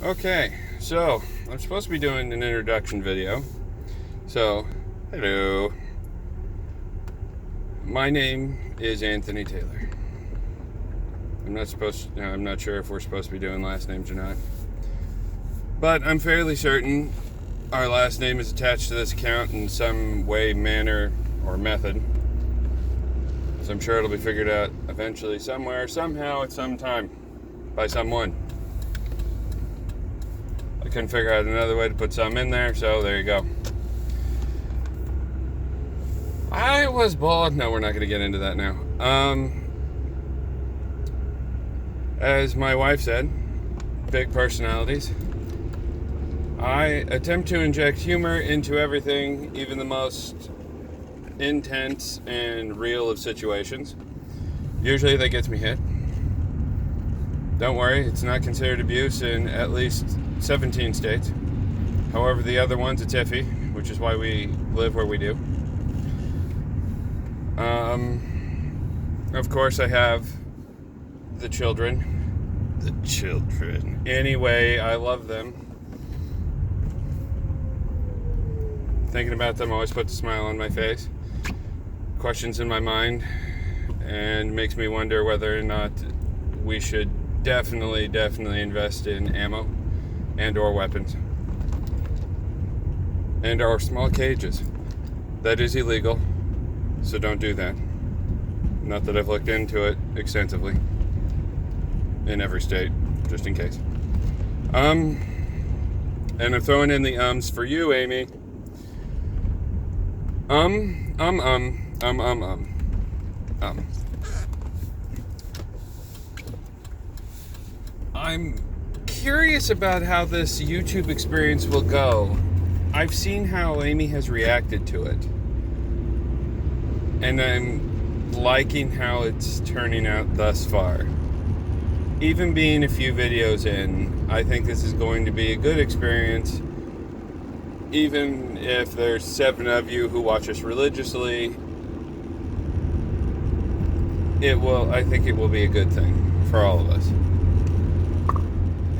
Okay, so I'm supposed to be doing an introduction video. So, hello. My name is Anthony Taylor. I'm not sure if we're supposed to be doing last names or not. But I'm fairly certain our last name is attached to this account in some way, manner, or method. So I'm sure it'll be figured out eventually, somewhere, somehow, at some time, by someone. I couldn't figure out another way to put some in there, so there you go. I was bored. No, we're not going to get into that now. As my wife said, big personalities. I attempt to inject humor into everything, even the most intense and real of situations. Usually that gets me hit. Don't worry, it's not considered abuse in at least 17 states. However, the other ones, it's iffy, which is why we live where we do. Of course, I have the children. Anyway, I love them. Thinking about them always puts a smile on my face. Questions in my mind, and makes me wonder whether or not we should definitely invest in ammo and or weapons and or small cages. That is illegal, so don't do that. Not that I've looked into it extensively in every state, just in case. And I'm throwing in the ums for you, Amy. I'm curious about how this YouTube experience will go. I've seen how Amy has reacted to it, and I'm liking how it's turning out thus far. Even being a few videos in, I think this is going to be a good experience. Even if there's 7 of you who watch us religiously, I think it will be a good thing for all of us.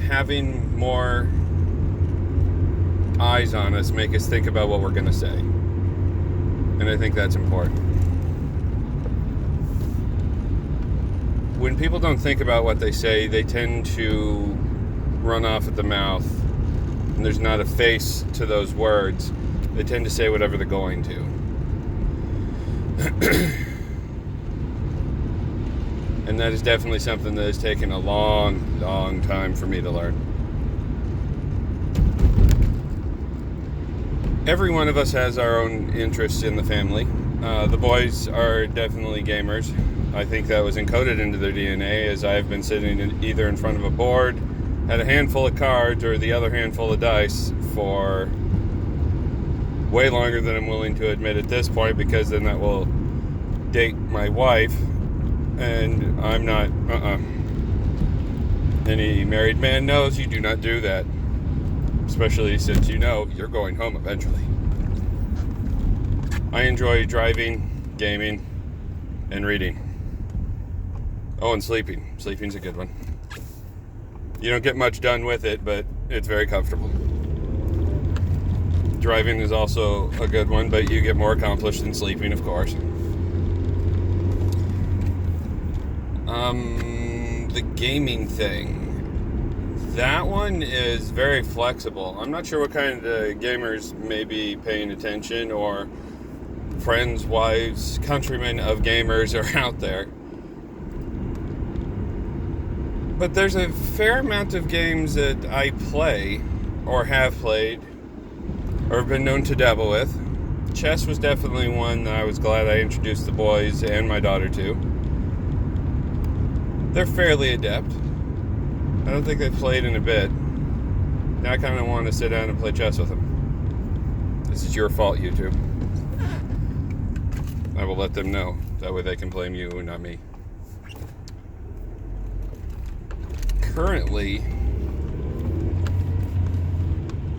Having more eyes on us make us think about what we're going to say. And I think that's important. When people don't think about what they say, they tend to run off at the mouth. And there's not a face to those words. They tend to say whatever they're going to. And that is definitely something that has taken a long time for me to learn. Every one of us has our own interests in the family. The boys are definitely gamers. I think that was encoded into their DNA, as I've been sitting either in front of a board, had a handful of cards, or the other handful of dice for way longer than I'm willing to admit at this point, because then that will date my wife, and I'm not, Any married man knows you do not do that, especially since you know you're going home eventually. I enjoy driving, gaming, and reading. Oh, and sleeping. Sleeping's a good one. You don't get much done with it, but it's very comfortable. Driving is also a good one, but you get more accomplished than sleeping, of course. The gaming thing. That one is very flexible. I'm not sure what kind of gamers may be paying attention, or friends, wives, countrymen of gamers are out there. But there's a fair amount of games that I play, or have played, or have been known to dabble with. Chess was definitely one that I was glad I introduced the boys and my daughter to. They're fairly adept. I don't think they've played in a bit. Now I kind of want to sit down and play chess with them. This is your fault, YouTube. I will let them know. That way they can blame you and not me. Currently,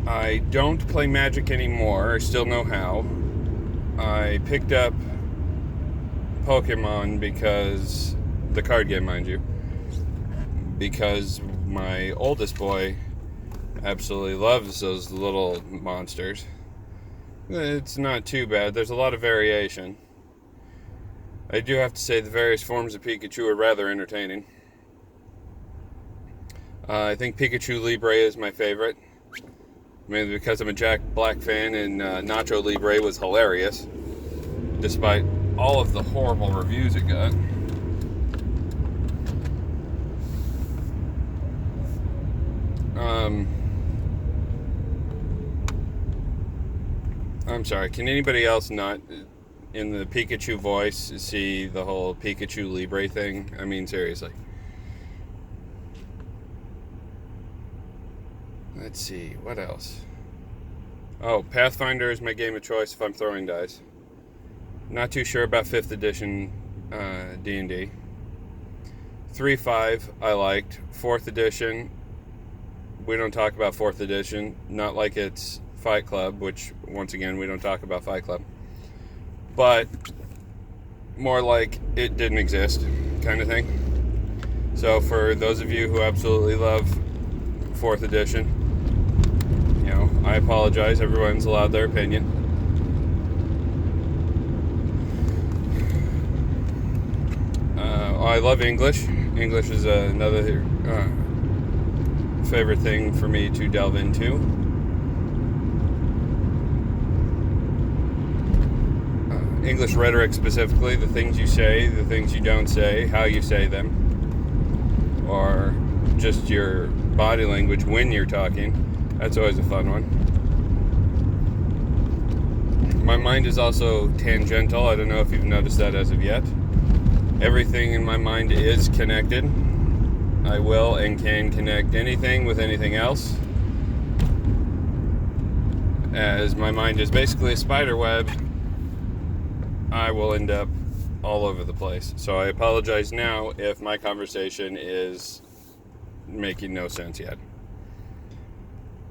I don't play Magic anymore. I still know how. I picked up Pokemon because, the card game, mind you, because my oldest boy absolutely loves those little monsters. It's not too bad. There's a lot of variation. I do have to say the various forms of Pikachu are rather entertaining. I think Pikachu Libre is my favorite. Mainly because I'm a Jack Black fan, and Nacho Libre was hilarious, despite all of the horrible reviews it got. I'm sorry, can anybody else not, in the Pikachu voice, see the whole Pikachu Libre thing? I mean, seriously. Let's see, what else? Oh, Pathfinder is my game of choice if I'm throwing dice. Not too sure about 5th edition D&D. 3.5 I liked. 4th edition, we don't talk about 4th edition. Not like it's Fight Club, which, once again, we don't talk about Fight Club. But more like it didn't exist kind of thing. So for those of you who absolutely love 4th edition, you know, I apologize. Everyone's allowed their opinion. I love English. English is another favorite thing for me to delve into. English rhetoric specifically, the things you say, the things you don't say, how you say them, or just your body language when you're talking. That's always a fun one. My mind is also tangential. I don't know if you've noticed that as of yet. Everything in my mind is connected. I will and can connect anything with anything else, as my mind is basically a spider web. I will end up all over the place. So I apologize now if my conversation is making no sense yet.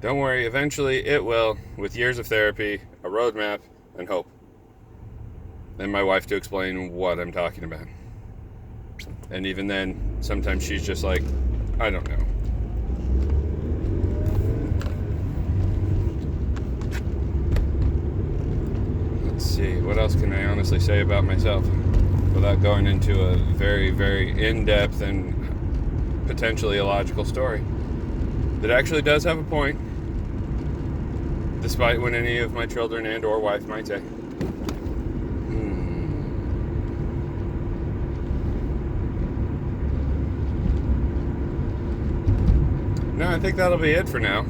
Don't worry, eventually it will, with years of therapy, a roadmap, and hope. And my wife to explain what I'm talking about. And even then, sometimes she's just like, I don't know. Let's see, what else can I honestly say about myself without going into a very, very in-depth and potentially illogical story that actually does have a point, despite what any of my children and or wife might say. No, I think that'll be it for now.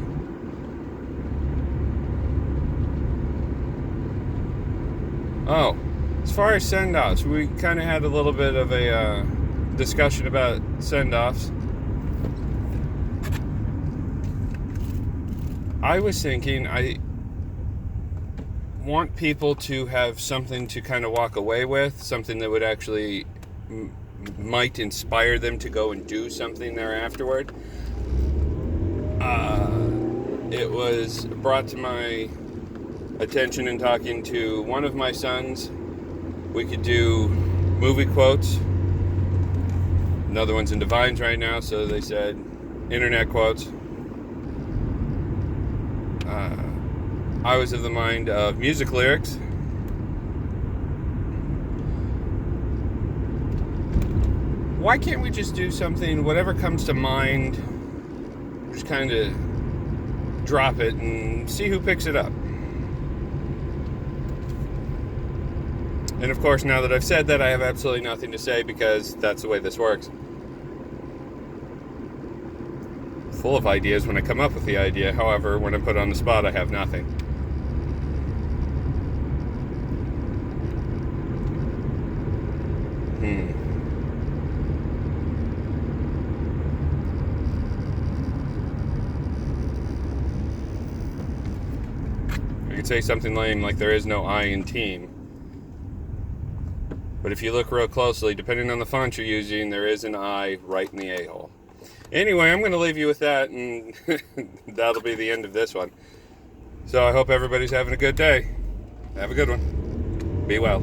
Oh, as far as send-offs, we kind of had a little bit of a discussion about send-offs. I was thinking I want people to have something to kind of walk away with, something that would actually might inspire them to go and do something there afterward. It was brought to my attention in talking to one of my sons. We could do movie quotes. Another one's in Divines right now, so they said internet quotes. I was of the mind of music lyrics. Why can't we just do something, whatever comes to mind, just kind of drop it and see who picks it up? And of course, now that I've said that, I have absolutely nothing to say because that's the way this works. Full of ideas when I come up with the idea. However, when I put it on the spot, I have nothing. I could say something lame like there is no I in team. But if you look real closely, depending on the font you're using, there is an I right in the a-hole. Anyway, I'm going to leave you with that, and that'll be the end of this one. So I hope everybody's having a good day. Have a good one. Be well.